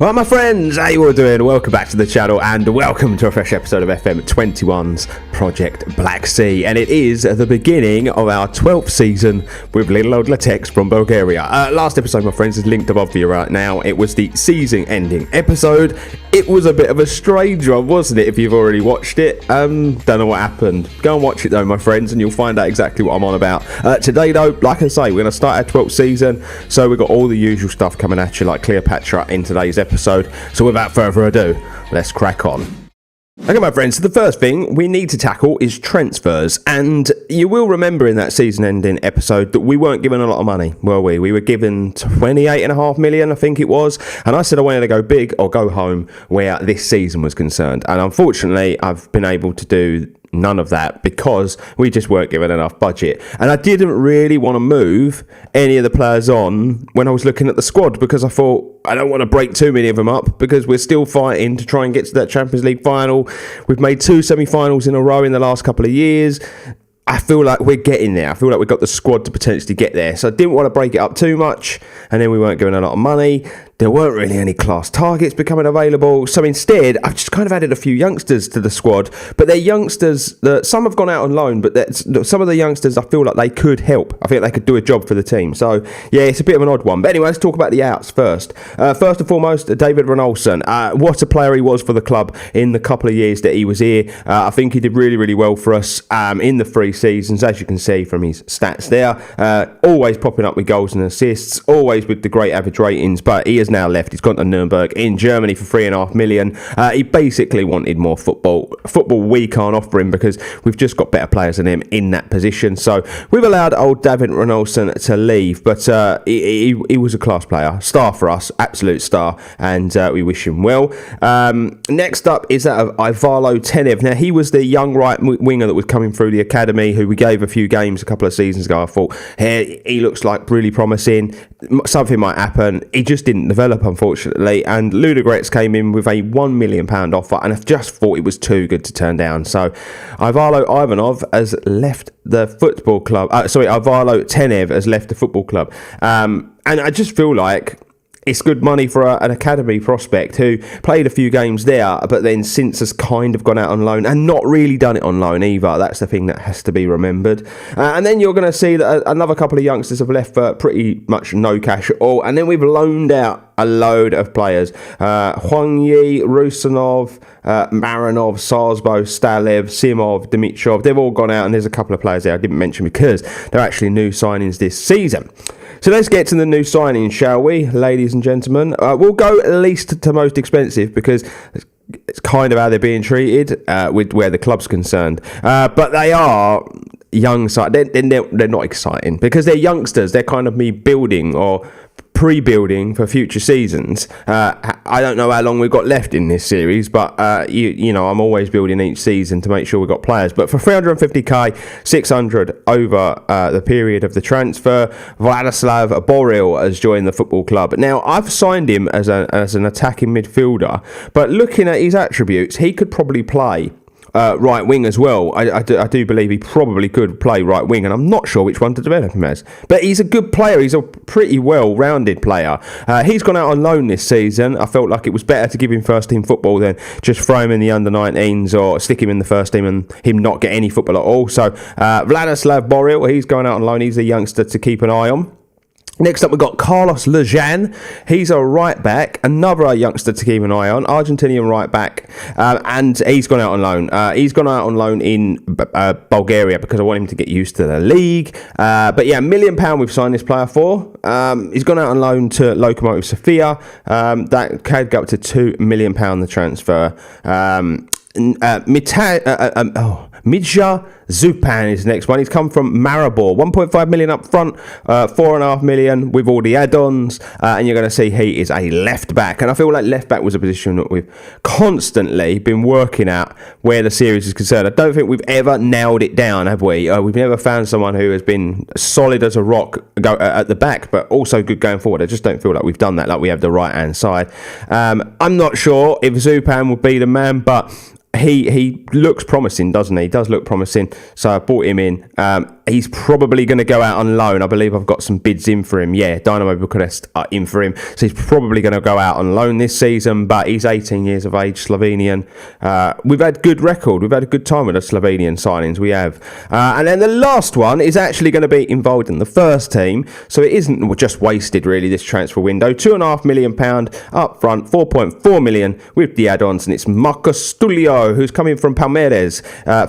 Well, my friends, how you all doing? Welcome back to the channel and welcome to a fresh episode of FM21's Project Black Sea. And it is the beginning of our 12th season with little old Litex from Bulgaria. Last episode, my friends, is linked above you right now. It was the season-ending episode. It was a bit of a strange one, wasn't it, if you've already watched it? Don't know what happened. Go and watch it, though, my friends, and you'll find out exactly what I'm on about. Today, though, like I say, we're going to start our 12th season. So we've got all the usual stuff coming at you, like Cleopatra in today's episode. So without further ado, let's crack on. Okay, my friends, so the first thing we need to tackle is transfers. And you will remember in that season-ending episode that we weren't given a lot of money, were we? We were given 28.5 million, I think it was. And I said I wanted to go big or go home where this season was concerned. And unfortunately, I've been able to do none of that because we just weren't given enough budget. And I didn't really want to move any of the players on when I was looking at the squad because I thought I don't want to break too many of them up because we're still fighting to try and get to that Champions League final. We've made 2 semi-finals in a row in the last couple of years. I feel like we're getting there. I feel like we've got the squad to potentially get there. So I didn't want to break it up too much. And then we weren't given a lot of money. There weren't really any class targets becoming available. So instead, I've just kind of added a few youngsters to the squad. But they're youngsters that some have gone out on loan. But some of the youngsters, I feel like they could help. I think they could do a job for the team. So, yeah, it's a bit of an odd one. But anyway, let's talk about the outs first. First and foremost, David Reynoldson. What a player he was for the club in the couple of years that he was here. I think he did really, really well for us in the 3 seasons, as you can see from his stats there. Always popping up with goals and assists. Always with the great average ratings. But he has now left. He's gone to Nuremberg in Germany for 3.5 million. He basically wanted more football we can't offer him because we've just got better players than him in that position. So we've allowed old David Reynoldson to leave, but he was a class player, star for us, absolute star, and we wish him well. Next up is that of Ivalo Tenev. Now he was the young right winger that was coming through the academy who we gave a few games a couple of seasons ago. I thought, hey, he looks like really promising, something might happen. He just didn't develop, unfortunately, and Ludogorets came in with a £1 million offer, and I just thought it was too good to turn down. So Ivalo Ivanov has left the football club. Ivalo Tenev has left the football club, and I just feel like it's good money for an academy prospect who played a few games there, but then since has kind of gone out on loan and not really done it on loan either. That's the thing that has to be remembered. And then you're going to see that another couple of youngsters have left for pretty much no cash at all. And then we've loaned out a load of players. Huang Yi, Rusanov, Marinov, Sarsbo, Stalev, Simov, Dimitrov. They've all gone out, and there's a couple of players there I didn't mention because they're actually new signings this season. So let's get to the new signings, shall we, ladies and gentlemen? We'll go least to most expensive because it's kind of how they're being treated with where the club's concerned. But they are young side. They're not exciting because they're youngsters. They're kind of me building or pre-building for future seasons. I don't know how long we've got left in this series, but you know, I'm always building each season to make sure we've got players. But for 350k, 600 over the period of the transfer, Vladislav Aboriginal has joined the football club. Now, I've signed him as an attacking midfielder, but looking at his attributes, he could probably play right wing as well. I do believe he probably could play right wing, and I'm not sure which one to develop him as. But he's a good player. He's a pretty well-rounded player. He's gone out on loan this season. I felt like it was better to give him first-team football than just throw him in the under-19s or stick him in the first team and him not get any football at all. So Vladislav Aboriginal, he's going out on loan. He's a youngster to keep an eye on. Next up, we've got Carlos Lejan. He's a right back, another youngster to keep an eye on, Argentinian right back, and he's gone out on loan. He's gone out on loan in Bulgaria because I want him to get used to the league. But yeah, £1 million we've signed this player for. He's gone out on loan to Lokomotiv Sofia. That could go up to £2 million the transfer. Midja Zupan is the next one. He's come from Maribor. 1.5 million up front, 4.5 million with all the add-ons, and you're going to see he is a left back. And I feel like left back was a position that we've constantly been working at where the series is concerned. I don't think we've ever nailed it down, have we? We've never found someone who has been solid as a rock at the back, but also good going forward. I just don't feel like we've done that, like we have the right-hand side. I'm not sure if Zupan would be the man, but he looks promising, doesn't he? He does look promising. So I brought him in. he's probably going to go out on loan. I believe I've got some bids in for him. Yeah, Dynamo Bucharest are in for him. So he's probably going to go out on loan this season, but he's 18 years of age, Slovenian. We've had good record. We've had a good time with the Slovenian signings. We have. And then the last one is actually going to be involved in the first team. So it isn't just wasted, really, this transfer window. £2.5 million up front, 4.4 million with the add-ons. And it's Marcos Tulio, who's coming from Palmeiras,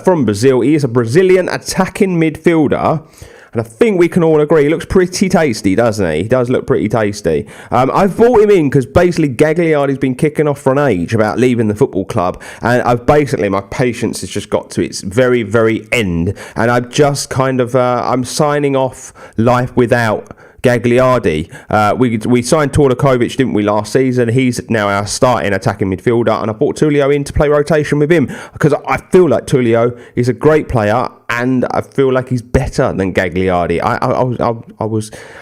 from Brazil. He is a Brazilian attacking midfielder. And I think we can all agree he looks pretty tasty, doesn't he? He does look pretty tasty. I've brought him in because basically Gagliardi's been kicking off for an age about leaving the football club. And my patience has just got to its very, very end. And I've just kind of, I'm signing off life without Gagliardi. We signed Torlakovic, didn't we, last season? He's now our starting attacking midfielder, and I brought Tulio in to play rotation with him because I feel like Tulio is a great player, and I feel like he's better than Gagliardi.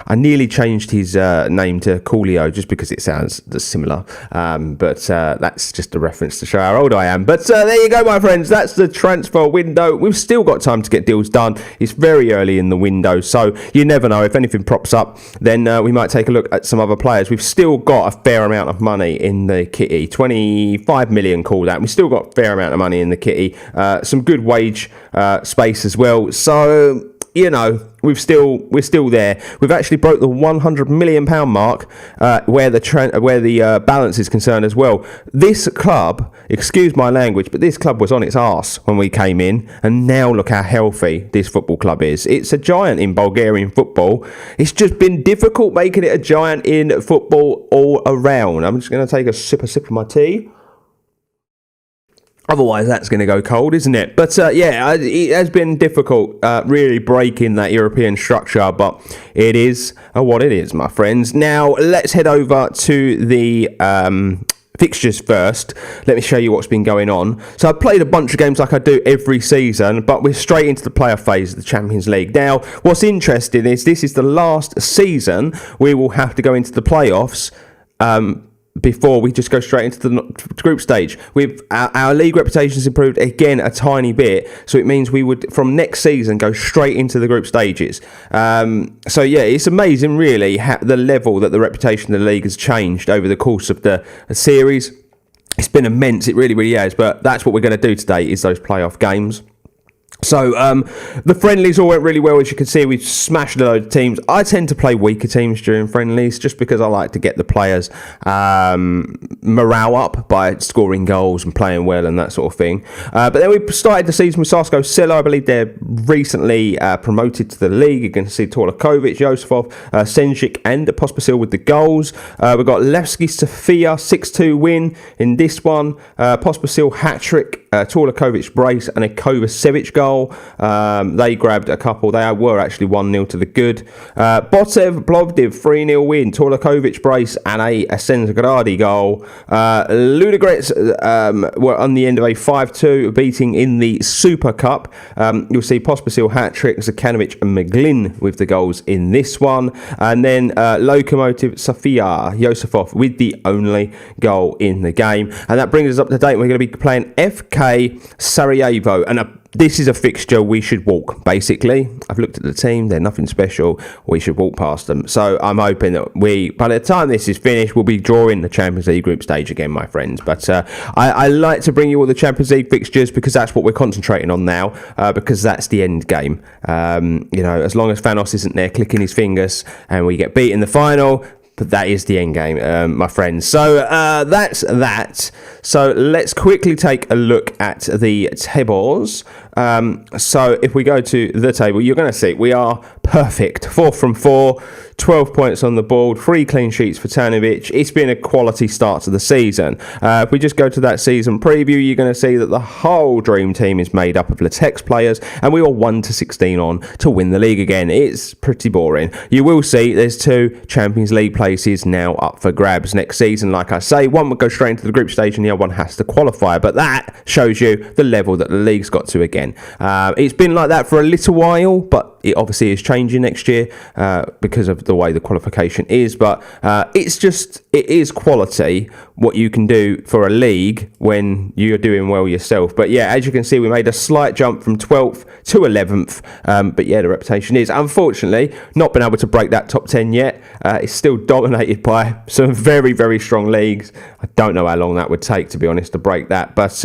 I nearly changed his name to Coolio just because it sounds similar, but that's just a reference to show how old I am. But there you go, my friends. That's the transfer window. We've still got time to get deals done. It's very early in the window, so you never know. If anything props up, then we might take a look at some other players. We've still got a fair amount of money in the kitty. 25 million, call that. We've still got a fair amount of money in the kitty. Some good wage space as well. So, you know, we're still there. We've actually broke the £100 million mark where the balance is concerned as well. This club, excuse my language, but this club was on its arse when we came in, and now look how healthy this football club is. It's a giant in Bulgarian football. It's just been difficult making it a giant in football all around. I'm just going to take a sip of my tea. Otherwise, that's going to go cold, isn't it? But it has been difficult really breaking that European structure, but it is what it is, my friends. Now, let's head over to the fixtures first. Let me show you what's been going on. So I've played a bunch of games like I do every season, but we're straight into the playoff phase of the Champions League. Now, what's interesting is this is the last season we will have to go into the playoffs before we just go straight into the group stage. Our league reputation has improved again a tiny bit, so it means we would from next season go straight into the group stages. So yeah, it's amazing really the level that the reputation of the league has changed over the course of the series. It's been immense, it really, really has, but that's what we're going to do today, is those playoff games. So the friendlies all went really well. As you can see, we've smashed a load of teams. I tend to play weaker teams during friendlies just because I like to get the players morale up by scoring goals and playing well and that sort of thing. But then we started the season with Sarsko Silla. I believe they're recently promoted to the league. You can see Torlakovic, Josefov, Senjik and Pospisil with the goals. We've got Levski Sofia 6-2 win in this one. Pospisil hat-trick, Torlakovic brace and a Kovacevic goal. They grabbed a couple. They were actually 1-0 to the good. Botev Plovdiv 3-0 win. Torlakovic brace and a Senzagradi goal. Ludogorets were on the end of a 5-2 beating in the Super Cup. You'll see Pospisil hat-trick, Zakanovic and Meglin with the goals in this one. And then Lokomotiv Sofia Yosefov with the only goal in the game. And that brings us up to date. We're going to be playing FK Sarajevo, and this is a fixture we should walk, basically. I've looked at the team. They're nothing special. We should walk past them. So I'm hoping that by the time this is finished, we'll be drawing the Champions League group stage again, my friends. But I like to bring you all the Champions League fixtures because that's what we're concentrating on now, because that's the end game. As long as Thanos isn't there clicking his fingers and we get beat in the final, but that is the end game, my friends. So that's that. So let's quickly take a look at the tables. So if we go to the table, you're going to see we are perfect. 4 from 4, 12 points on the board, 3 clean sheets for Tanovic. It's been a quality start to the season. If we just go to that season preview, you're going to see that the whole dream team is made up of Litex players, and we were 1-16 on to win the league again. It's pretty boring. You will see there's 2 Champions League places now up for grabs next season. Like I say, one would go straight into the group stage and the other one has to qualify, but that shows you the level that the league's got to again. It's been like that for a little while, but it obviously is changing next year because of the way the qualification is. But it is quality what you can do for a league when you're doing well yourself. But yeah, as you can see, we made a slight jump from 12th to 11th. But yeah, the reputation is unfortunately not been able to break that top 10 yet. It's still dominated by some very, very strong leagues. I don't know how long that would take, to be honest, to break that. But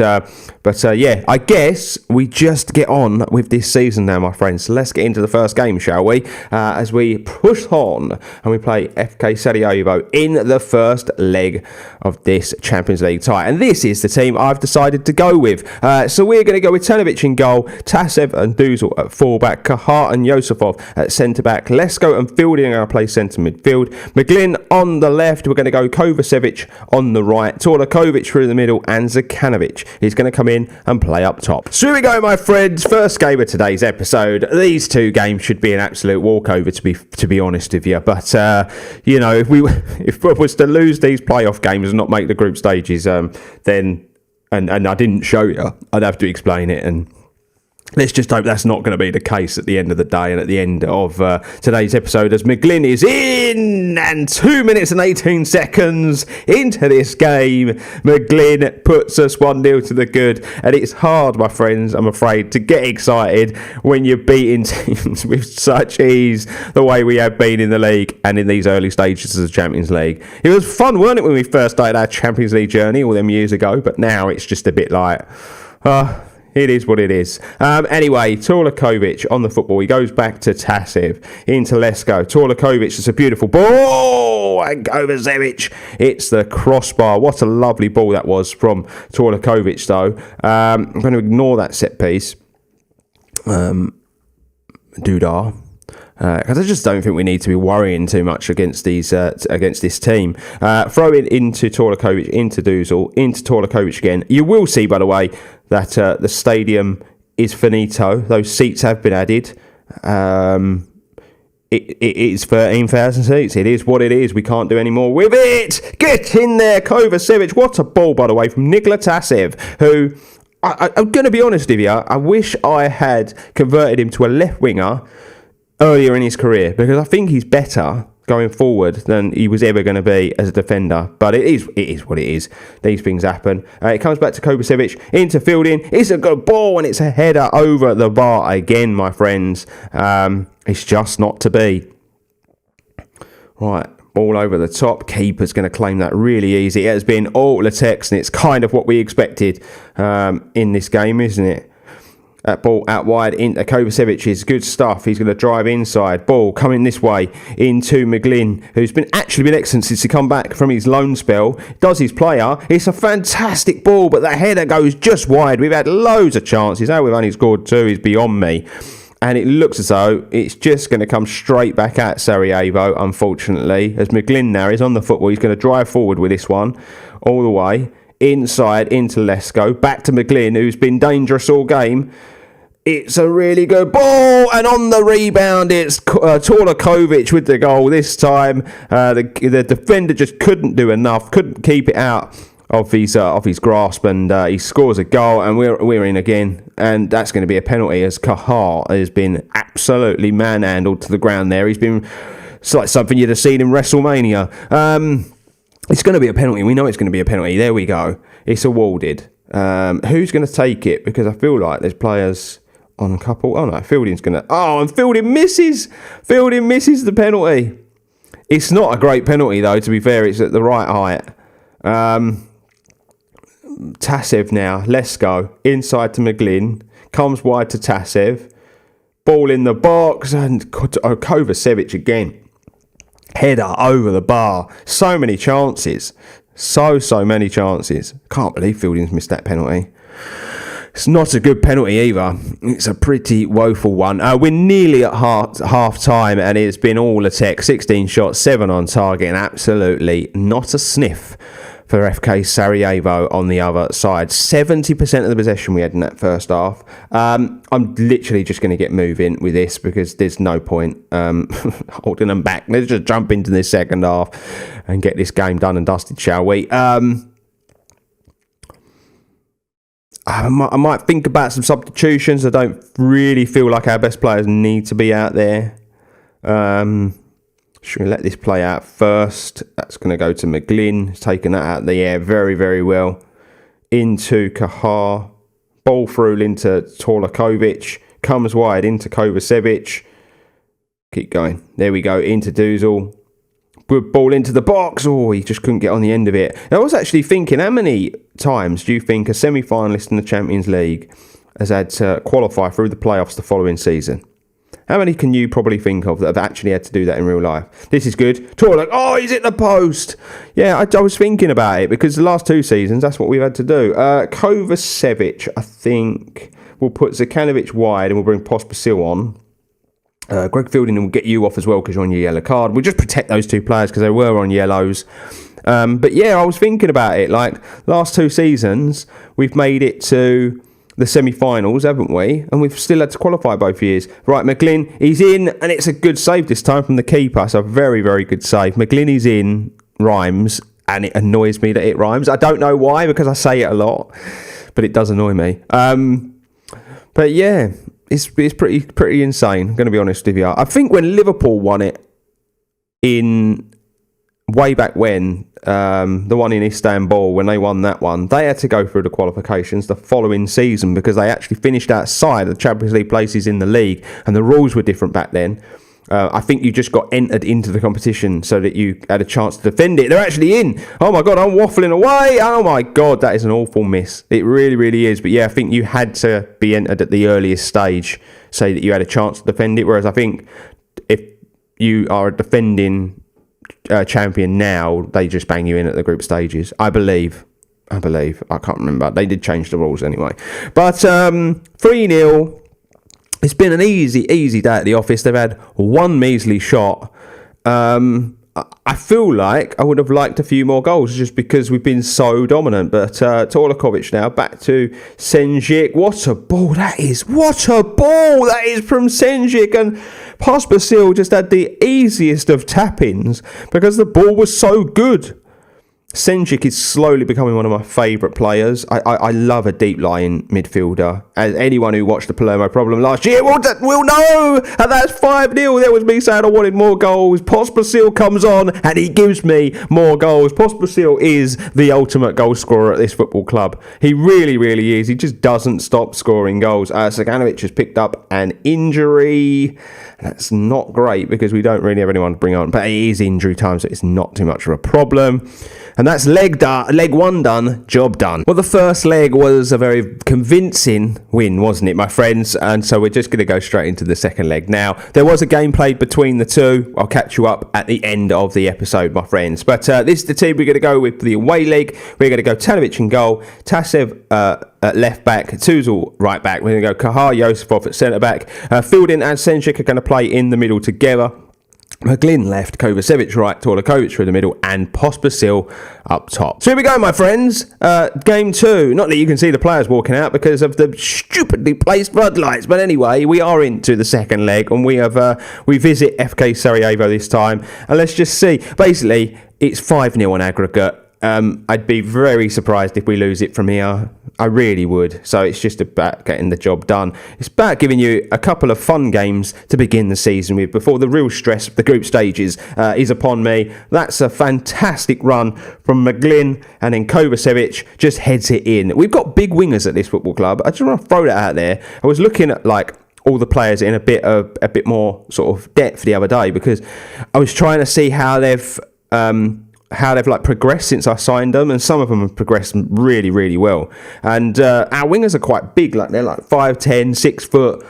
yeah, I guess we just get on with this season now, my friends. So let's get into the first game, shall we? As we push on and we play FK Sarajevo in the first leg of this Champions League tie. And this is the team I've decided to go with. So we're going to go with Tanovic in goal, Tasev and Duzal at fullback, Kahar and Yosifov at centre-back, Lesko and Fielding are going to play centre midfield, McGlynn on the left, we're going to go Kovacevic on the right, Torlakovic through the middle, and Zekanovic is going to come in and play up top. So here we go, my friends. First game of today's episode. These two games should be an absolute walkover, to be honest with you. But you know, if we was to lose these playoff games and not make the group stages, then and I didn't show you, I'd have to explain it. And let's just hope that's not going to be the case at the end of the day and at the end of today's episode, as McGlynn is in, and 2 minutes and 18 seconds into this game, McGlynn puts us 1-0 to the good. And it's hard, my friends, I'm afraid, to get excited when you're beating teams with such ease the way we have been in the league and in these early stages of the Champions League. It was fun, weren't it, when we first started our Champions League journey all them years ago, but now it's just a bit like... it is what it is. Anyway, Torlakovic on the football. He goes back to Tasev, into Lesko. Torlakovic, it's a beautiful ball. And Kovacevic, it's the crossbar. What a lovely ball that was from Torlakovic, though. I'm going to ignore that set piece. Dudar. Because I just don't think we need to be worrying too much against this team. Throw it into Torlakovic, into Duzal, into Torlakovic again. You will see, by the way, that the stadium is finito. Those seats have been added. It is 13,000 seats. It is what it is. We can't do any more with it. Get in there, Kovacevic. What a ball, by the way, from Nikola Tasev, who... I'm going to be honest with you, I wish I had converted him to a left winger earlier in his career, because I think he's better going forward than he was ever going to be as a defender. But it is what it is. These things happen. It comes back to Kovacevic into Fielding. It's a good ball and it's a header over the bar again, my friends. It's just not to be. Right, ball over the top. Keeper's going to claim that really easy. It has been all Litex, and it's kind of what we expected in this game, isn't it? That ball out wide into Kovacevic is good stuff. He's going to drive inside. Ball coming this way into McGlynn, who's actually been excellent since he come back from his loan spell. Does his player. It's a fantastic ball, but that header goes just wide. We've had loads of chances. How we've only scored 2 is beyond me. And it looks as though it's just going to come straight back at Sarajevo, unfortunately. As McGlynn now is on the football, he's going to drive forward with this one all the way. Inside into Lesko. Back to McGlynn, who's been dangerous all game. It's a really good ball, and on the rebound, it's Torlakovic with the goal this time. The defender just couldn't do enough, couldn't keep it out of his grasp, and he scores a goal, and we're in again. And that's going to be a penalty, as Kahar has been absolutely manhandled to the ground there. It's like something you'd have seen in WrestleMania. It's going to be a penalty. We know it's going to be a penalty. There we go. It's awarded. Who's going to take it? Because I feel like there's players on a couple. Oh no, Fielding's going to... Oh, and Fielding misses. Fielding misses the penalty. It's not a great penalty, though, to be fair. It's at the right height. Tasev now. Lesko. Inside to McGlynn. Comes wide to Tasev. Ball in the box. And Kovacevic again. Header over the bar. So many chances. So many chances. Can't believe Fielding's missed that penalty. It's not a good penalty either. It's a pretty woeful one. We're nearly at half time, and it's been all attack. 16 shots, 7 on target, and absolutely not a sniff for FK Sarajevo on the other side. 70% of the possession we had in that first half. I'm literally just going to get moving with this, because there's no point holding them back. Let's just jump into this second half and get this game done and dusted, shall we? I might think about some substitutions. I don't really feel like our best players need to be out there. Should we let this play out first? That's going to go to McGlynn. He's taken that out of the air very, very well. Into Kahar. Ball through into Torlakovic. Comes wide into Kovacevic. Keep going. There we go. Into Duzal. Good ball into the box. Oh, he just couldn't get on the end of it. I was actually thinking, how many times do you think a semi-finalist in the Champions League has had to qualify through the playoffs the following season? How many can you probably think of that have actually had to do that in real life? This is good. Torlak, oh, he's hit the post. Yeah, I was thinking about it because the last 2 seasons, that's what we've had to do. Kovacevic, I think, will put Zekanovic wide and we'll bring Pospisil on. Greg Fielding will get you off as well because you're on your yellow card. We'll just protect those 2 players because they were on yellows. But yeah, I was thinking about it. Like, last 2 seasons, we've made it to the semi-finals, haven't we? And we've still had to qualify both years. Right, McGlynn, he's in, and it's a good save this time from the keeper. It's a very, very good save. McGlynn is in, rhymes, and it annoys me that it rhymes. I don't know why, because I say it a lot, but it does annoy me. But yeah, it's pretty insane, I'm going to be honest with you. I think when Liverpool won it in way back when, the one in Istanbul, when they won that one, they had to go through the qualifications the following season because they actually finished outside the Champions League places in the league, and the rules were different back then. I think you just got entered into the competition so that you had a chance to defend it. They're actually in. Oh my God, I'm waffling away. Oh my God, that is an awful miss. It really, really is. But yeah, I think you had to be entered at the earliest stage so that you had a chance to defend it. Whereas I think if you are a defending champion now, they just bang you in at the group stages. I believe. I can't remember. They did change the rules anyway. But 3-0. It's been an easy day at the office. They've had one measly shot. I feel like I would have liked a few more goals just because we've been so dominant. But Torlakovic now back to Senjic. What a ball that is. What a ball that is from Senjic. And Pospisil just had the easiest of tap-ins because the ball was so good. Senjic is slowly becoming one of my favourite players. I love a deep-lying midfielder. As anyone who watched the Palermo problem last year will know. And that's 5-0. There was me saying I wanted more goals. Pospisil comes on and he gives me more goals. Pospisil is the ultimate goal scorer at this football club. He really, really is. He just doesn't stop scoring goals. Sakanovic has picked up an injury. That's not great because we don't really have anyone to bring on. But it is injury time, so it's not too much of a problem. And that's leg one done, job done. Well, the first leg was a very convincing win, wasn't it, my friends? And so we're just going to go straight into the second leg. Now, there was a game played between the two. I'll catch you up at the end of the episode, my friends. But this is the team we're going to go with for the away leg. We're going to go Tanovic in goal, Tasev at left back, Tuzal right back. We're going to go Kahar Yosifov at centre back. Fielding and Senjic are going to play in the middle together. McGlynn left, Kovacevic right, Torlakovic through the middle, and Pospisil up top. So here we go, my friends. Game 2. Not that you can see the players walking out because of the stupidly placed floodlights, but anyway, we are into the second leg, and we visit FK Sarajevo this time. And let's just see. Basically, it's 5-0 on aggregate. I'd be very surprised if we lose it from here. I really would. So it's just about getting the job done. It's about giving you a couple of fun games to begin the season with before the real stress of the group stages is upon me. That's a fantastic run from McGlynn, and then Kovacevic just heads it in. We've got big wingers at this football club. I just want to throw that out there. I was looking at all the players in a bit more sort of depth the other day because I was trying to see how they've progressed since I signed them, and some of them have progressed really, really well. And our wingers are quite big, they're 5'10", 6 foot.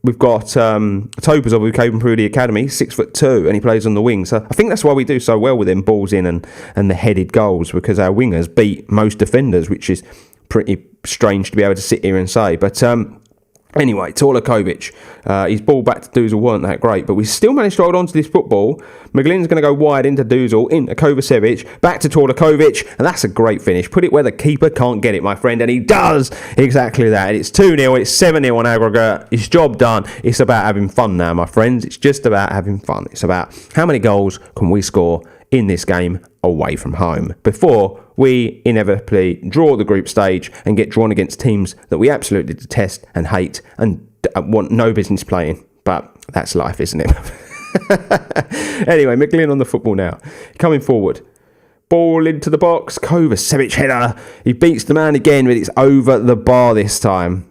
We've got Topazov, who came through the academy, 6'2", and he plays on the wing. So I think that's why we do so well with them balls in and the headed goals, because our wingers beat most defenders, which is pretty strange to be able to sit here and say. But anyway, Torlakovic, his ball back to Duzal weren't that great, but we still managed to hold on to this football. McGlynn's going to go wide into Duzal, into Kovacevic, back to Torlakovic, and that's a great finish. Put it where the keeper can't get it, my friend, and he does exactly that. It's 2-0, it's 7-0 on aggregate. It's job done. It's about having fun now, my friends. It's just about having fun. It's about how many goals can we score in this game away from home before we inevitably draw the group stage and get drawn against teams that we absolutely detest and hate and want no business playing. But that's life, isn't it? Anyway, McGlynn on the football now. Coming forward. Ball into the box. Kovacevic header. He beats the man again, but it's over the bar this time.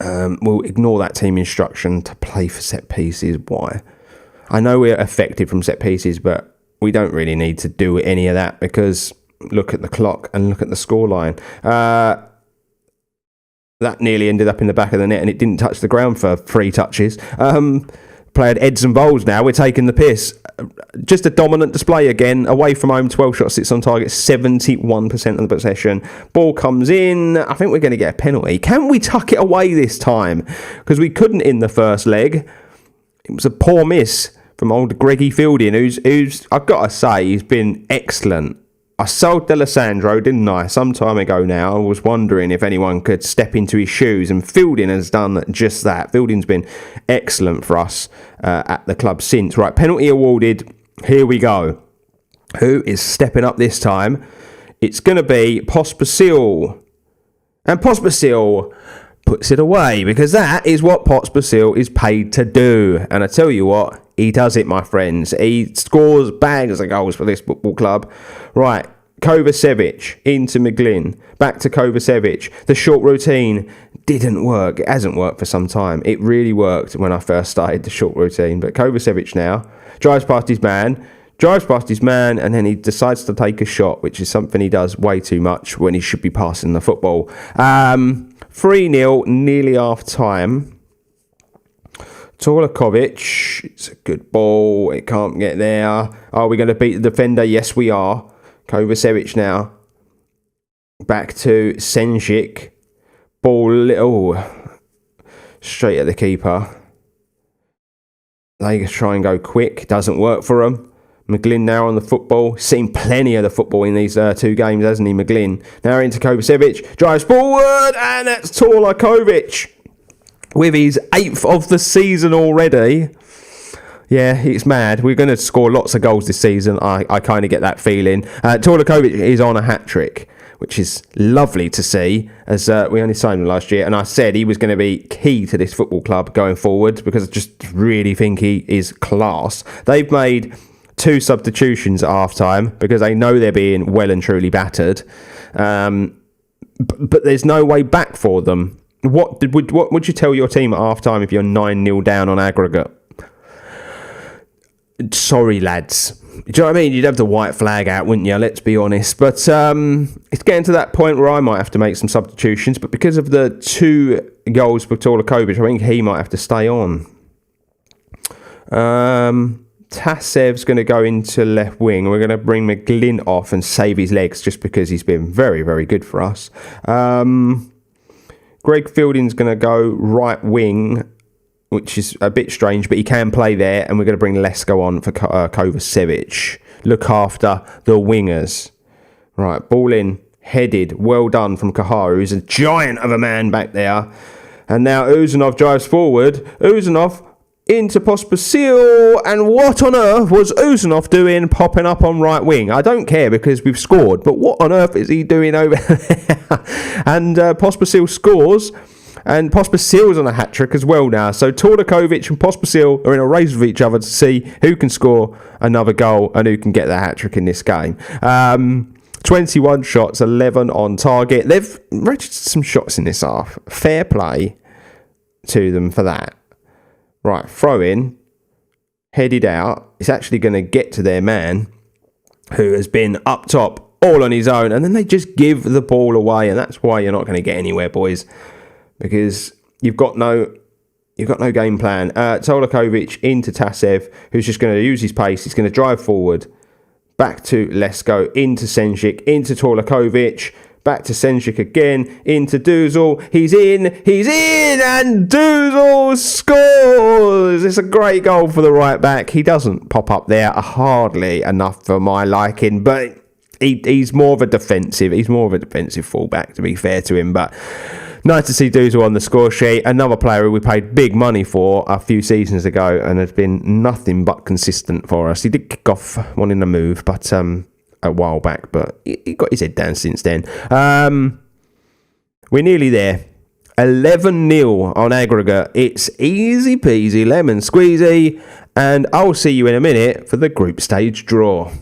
We'll ignore that team instruction to play for set pieces. Why? I know we're effective from set pieces, but we don't really need to do any of that because look at the clock and look at the scoreline. That nearly ended up in the back of the net and it didn't touch the ground for 3 touches. Played Eds and Vols now. We're taking the piss. Just a dominant display again. Away from home, 12 shots, sits on target, 71% of the possession. Ball comes in. I think we're going to get a penalty. Can we tuck it away this time? Because we couldn't in the first leg. It was a poor miss from old Greggy Fielding, who's I've got to say, he's been excellent. I sold D'Alessandro, didn't I, some time ago now. I was wondering if anyone could step into his shoes, and Fielding has done just that. Fielding's been excellent for us at the club since. Right, penalty awarded. Here we go. Who is stepping up this time? It's going to be Pospisil. And Pospisil puts it away, because that is what Pospisil is paid to do. And I tell you what, he does it, my friends. He scores bags of goals for this football club. Right, Kovacevic into McGlynn. Back to Kovacevic. The short routine didn't work. It hasn't worked for some time. It really worked when I first started the short routine. But Kovacevic now drives past his man, and then he decides to take a shot, which is something he does way too much when he should be passing the football. 3-0, nearly half time. Torlakovic, it's a good ball. It can't get there. Are we going to beat the defender? Yes, we are. Kovacevic now. Back to Senjik. Ball, straight at the keeper. They try and go quick. Doesn't work for them. McGlynn now on the football. Seen plenty of the football in these 2 games, hasn't he, McGlynn? Now into Kovacevic. Drives forward, and that's Torlakovic. With his 8th of the season already. Yeah, it's mad. We're going to score lots of goals this season. I kind of get that feeling. Torlakovic is on a hat-trick, which is lovely to see, as we only signed him last year. And I said he was going to be key to this football club going forward, because I just really think he is class. They've made 2 substitutions at half-time because they know they're being well and truly battered. But there's no way back for them. What would you tell your team at half-time if you're 9-0 down on aggregate? Sorry, lads. Do you know what I mean? You'd have the white flag out, wouldn't you? Let's be honest. But it's getting to that point where I might have to make some substitutions. But because of the 2 goals for Torlakovic, I think he might have to stay on. Tasev's going to go into left wing. We're going to bring McGlynn off and save his legs just because he's been very, very good for us. Greg Fielding's going to go right wing, which is a bit strange, but he can play there. And we're going to bring Lesko on for Kovacevic. Look after the wingers. Right, ball in, headed, well done from Kaharu, who's a giant of a man back there. And now Uzunov drives forward. Uzunov into Pospisil, and what on earth was Uzunov doing popping up on right wing? I don't care because we've scored, but what on earth is he doing over there? And Pospisil scores, and Pospisil's on a hat-trick as well now. So Torlakovic and Pospisil are in a race with each other to see who can score another goal and who can get the hat-trick in this game. 21 shots, 11 on target. They've registered some shots in this half. Fair play to them for that. Right, throw in, headed out. It's actually going to get to their man, who has been up top all on his own, and then they just give the ball away, and that's why you're not going to get anywhere, boys, because you've got no game plan. Torlakovic into Tasev, who's just going to use his pace. He's going to drive forward, back to Lesko, into Senjik, into Torlakovic. Back to Senjik again, into Duzel. He's in, and Duzel scores! It's a great goal for the right back. He doesn't pop up there hardly enough for my liking, but he's more of a defensive fullback, to be fair to him. But nice to see Duzel on the score sheet. Another player who we paid big money for a few seasons ago and has been nothing but consistent for us. He did kick off wanting to move, but a while back, but he got his head down since then. We're nearly there. 11-0 on aggregate. It's easy peasy lemon squeezy, and I'll see you in a minute for the group stage draw.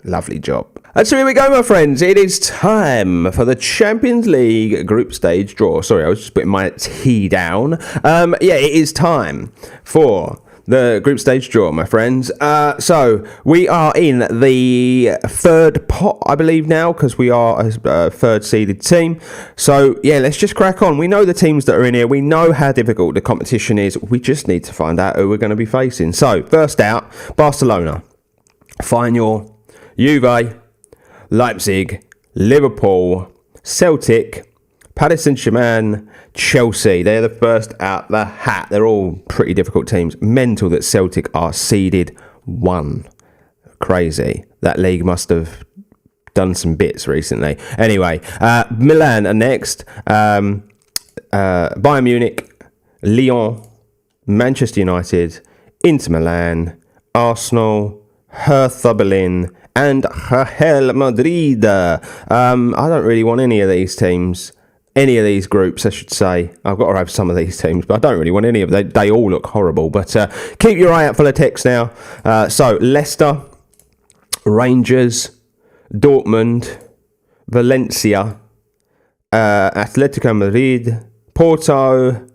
Lovely job. And so here we go, my friends. It is time for the Champions League group stage draw. Sorry, I was just putting my tea down. It is time for the group stage draw, my friends. So we are in the third pot, I believe now, because we are a third seeded team. So yeah, let's just crack on. We know the teams that are in here. We know how difficult the competition is. We just need to find out who we're going to be facing. So first out, Barcelona, Feyenoord, Juve, Leipzig, Liverpool, Celtic, Paris Saint-Germain, Chelsea. They're the first out the hat. They're all pretty difficult teams. Mental that Celtic are seeded 1. Crazy. That league must have done some bits recently. Anyway, Milan are next. Bayern Munich, Lyon, Manchester United, Inter Milan, Arsenal, Hertha Berlin, and Real Madrid. I don't really want any of these teams. Any of these groups, I should say. I've got to have some of these teams, but I don't really want any of them. They all look horrible. But keep your eye out for the text now. So, Leicester, Rangers, Dortmund, Valencia, Atletico Madrid, Porto,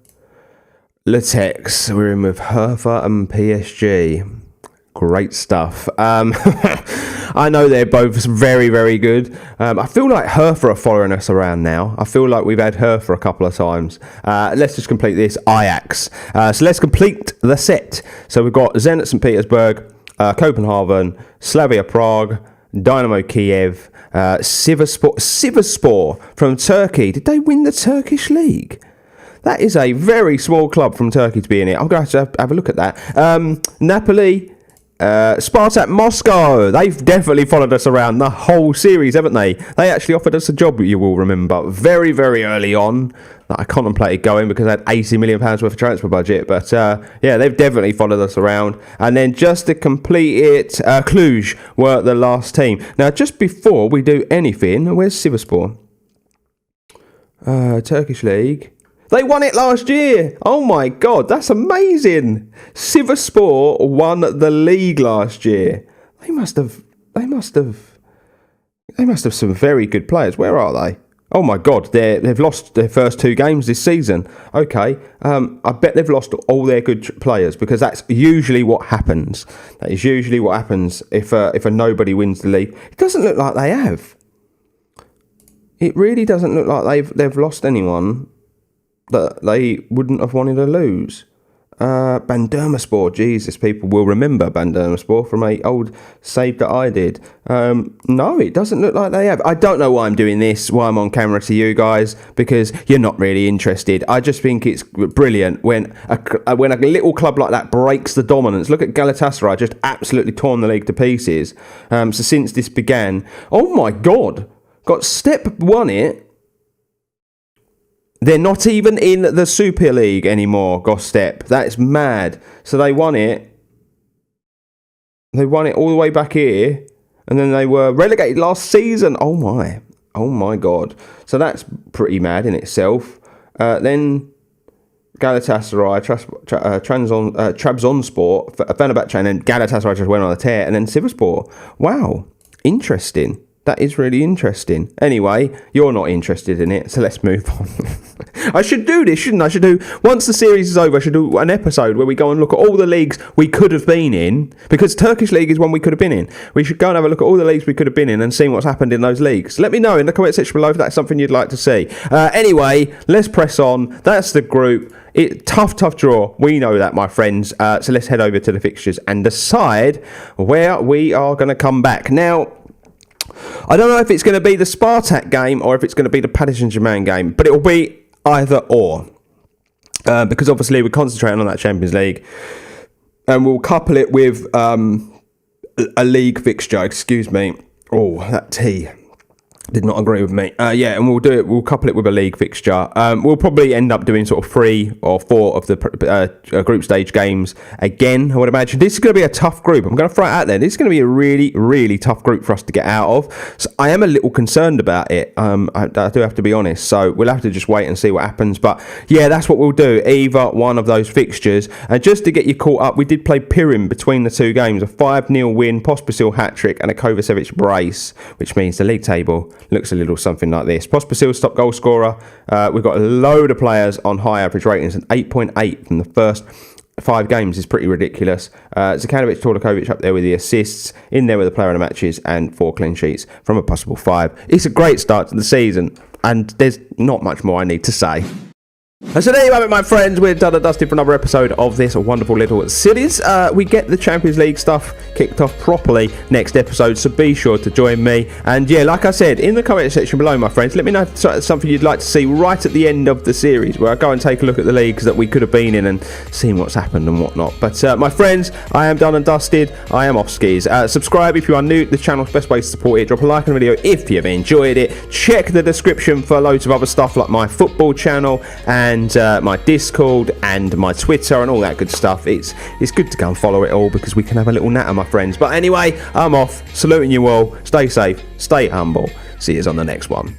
Litex. We're in with Hertha and PSG. Great stuff. I know they're both very, very good. I feel like Hertha are following us around now. I feel like we've had Hertha a couple of times. Let's just complete this. Ajax. So let's complete the set. So we've got Zenit St. Petersburg, Copenhagen, Slavia Prague, Dynamo Kiev, Sivasspor from Turkey. Did they win the Turkish league? That is a very small club from Turkey to be in it. I'm going to have a look at that. Napoli, Spartak Moscow. They've definitely followed us around the whole series, haven't they? They actually offered us a job, you will remember, very, very early on that I contemplated going because I had £80 million worth of transfer budget. But yeah, they've definitely followed us around. And then just to complete it, Cluj were the last team. Now, just before we do anything, where's Sivasspor? Turkish League. They won it last year. Oh my God, that's amazing. Sivasspor won the league last year. They must have some very good players. Where are they? Oh my God, they've lost their first 2 games this season. Okay, I bet they've lost all their good players because that's usually what happens. That is usually what happens if a nobody wins the league. It doesn't look like they have. It really doesn't look like they've lost anyone that they wouldn't have wanted to lose. Bandırmaspor, Jesus, people will remember Bandırmaspor from a old save that I did. No, it doesn't look like they have. I don't know why I'm doing this, why I'm on camera to you guys, because you're not really interested. I just think it's brilliant when a little club like that breaks the dominance. Look at Galatasaray, just absolutely torn the league to pieces. So since this began, oh my God, Step won it. They're not even in the Super League anymore, Gostep. That's mad. So they won it. They won it all the way back here. And then they were relegated last season. Oh my God. So that's pretty mad in itself. Then Galatasaray, Trabzonspor, Fenerbahce, and then Galatasaray just went on a tear. And then Sivasspor. Wow. Interesting. That is really interesting. Anyway, you're not interested in it, so let's move on. I should do this, shouldn't I? Once the series is over, I should do an episode where we go and look at all the leagues we could have been in, because Turkish League is one we could have been in. We should go and have a look at all the leagues we could have been in and see what's happened in those leagues. Let me know in the comment section below if that's something you'd like to see. Anyway, let's press on. That's the group. Tough draw. We know that, my friends. So let's head over to the fixtures and decide where we are going to come back. Now, I don't know if it's going to be the Spartak game or if it's going to be the Paris Saint-Germain game, but it will be either or. Because obviously we're concentrating on that Champions League and we'll couple it with a league fixture. Excuse me. Oh, that tea. did not agree with me. And we'll couple it with a league fixture. We'll probably end up doing sort of 3 or 4 of the group stage games again, I would imagine. This is going to be a tough group. I'm going to throw it out there. This is going to be a really, really tough group for us to get out of. So I am a little concerned about it. I do have to be honest. So we'll have to just wait and see what happens. But yeah, that's what we'll do. Either one of those fixtures. And just to get you caught up, we did play Pirin between the 2 games. A 5-0 win, Pospisil hat-trick and a Kovacevic brace, which means the league table looks a little something like this. Pospisil's top goal scorer. We've got a load of players on high average ratings, and 8.8 from the first 5 games is pretty ridiculous. Zekanovic, Torlakovic up there with the assists, in there with the player of the matches, and 4 clean sheets from a possible 5. It's a great start to the season, and there's not much more I need to say. And so there you have it, my friends. We're done and dusted for another episode of this wonderful little series. We get the Champions League stuff kicked off properly next episode, so be sure to join me. And yeah, like I said, in the comment section below, my friends, let me know if it's something you'd like to see right at the end of the series, where I go and take a look at the leagues that we could have been in and seeing what's happened and whatnot. But my friends, I am done and dusted. I am off skis. Subscribe if you are new to the channel. Best way to support it. Drop a like on the video if you've enjoyed it. Check the description for loads of other stuff like my football channel and my Discord and my Twitter and all that good stuff. It's good to go and follow it all because we can have a little natter, my friends. But anyway, I'm off. Saluting you all. Stay safe. Stay humble. See you on the next one.